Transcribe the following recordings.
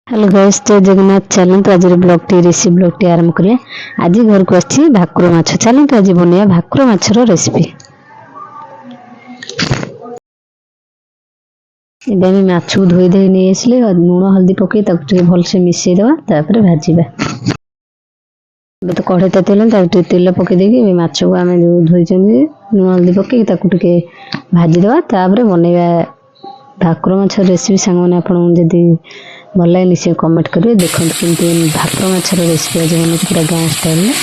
Hello guys, जय जगन्नाथ। चलते आज blog T recipe blog T आरंभ करिए। आज घर को आछि भाकुर माछ। चलते आज बनैया भाकुर माछर रेसिपी। एबे हम माछ को धोई दे नहीं आसले लूण हल्दी पकई भलसे मिसई दवा तापर भाजीबा। एबे तो कढ़ई तातिले तेल पकई देकी माछ को आम जो धोई लूण हल्दी पकई भाजी दवा तापर बनैया भाकुर माछ रेसिपी। सांग मैंने आपन जदि भल लगे निश्चय कमेंट करेंगे। देखो केमती भाकुर माछर रेसिपी आज बन पूरा गाँ स्टाइल में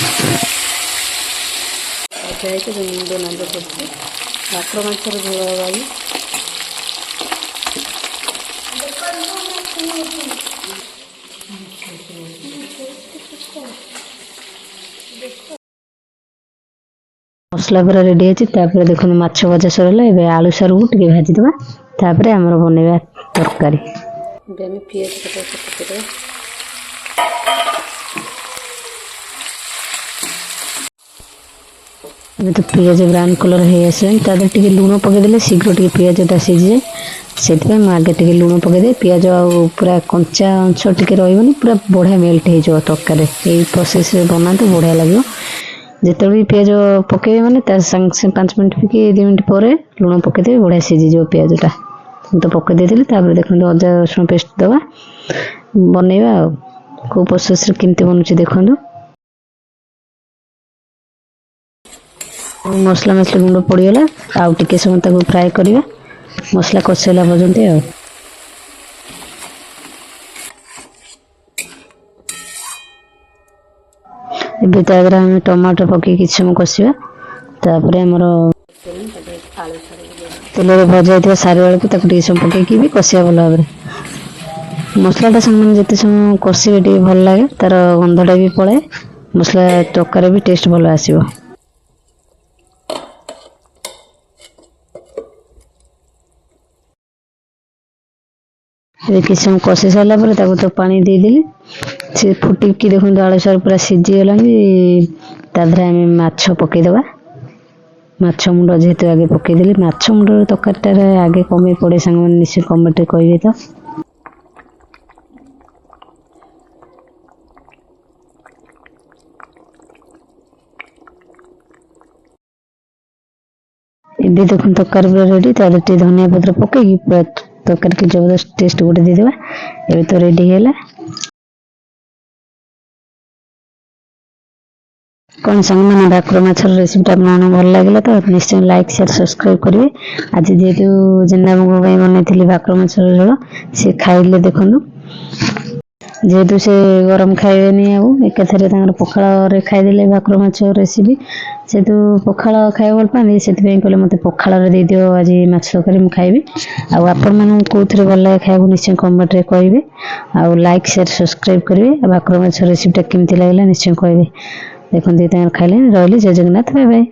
मुंड नांद कर भाकुर माछर झोल आज मसला पूरा रेडी अच्छी। देखो माछ भजा सरला। ए आलू सारू को टे भाजीदे तापर आम बनैया तरकारी। पियाज पकईदे तो पियाज ब्राउन कलर हो आसलानी टे लुण पकईदे शीघ्र टे पियाजा सीझे से आगे टे लुण पकईदे। पियाज पूरा कंचा अंश टे रही पूरा बढ़िया मेल्ट हो तरकारी। यही प्रोसेस बना तो बढ़िया लगे। जिते भी पियाज पकईबे मैंने संगे 5 मिनट कि 2 मिनट पर लुण पकईदे बढ़िया सीझीज पियाजटा। तो पकई देती देखते अदा रसुण पेस्ट दवा बनैया को प्रोसेस केमती बनूची देखो। मसला मसला गुंड पड़गला आउ टे समय फ्राए करवा मसला कषेला पर्यंत आगे हम टमाटर पकई कि समय कषा तापर आमर तेल भजा सारी बेलू समय पकईकी भी कषा भल भाव। मसलाटा से जिते समय कषे टे भल लगे तार गंधटा भी पलाए मसला तरकारी भी टेस्ट भल आसो। किसी समय कषि सारापर तो पानी देदेली से फुटिकी देखो आलू सार पूरा सीझीगला। आम माछ पकईदे माछ मुंड जेहेतु आगे पकईदेली माछ मुंड तरकारीटार आगे कमे पड़े सांग मैंने निश्चय कमेंट कहे। तो ये देखो तरकारी पूरा रेडी टे धनिया पत्र पकईकी पूरा तरकारी की जबरदस्त टेस्ट गोटे देदेबा। ये तो रेडी है। कौन सांग मैंने भाकुर माछर रेसिपीटा आपको भल लगे तो निश्चय लाइक शेयर सब्सक्राइब करेंगे। आज जेहेतु जेना बनई भाकुर माछर झोल सी खाइले देखु जेहेतु से गरम खाइबेनी एकाथरे पखाल खाईदे भाकुर माछ रेसिपी सेतु पखाल खाए भल पाती से कहले मत पखाल दे दियो आज माछ तरकारी खाइबी। आपण मैंने कौन भल लगे खाया निश्चय कमेंट कहे। लाइक शेयर सब्सक्राइब करेंगे। भाकुर माछ रेसिपीटा केमती लगे निश्चय कहे। देखते खाइले रही। जय जगन्नाथ। Bye bye.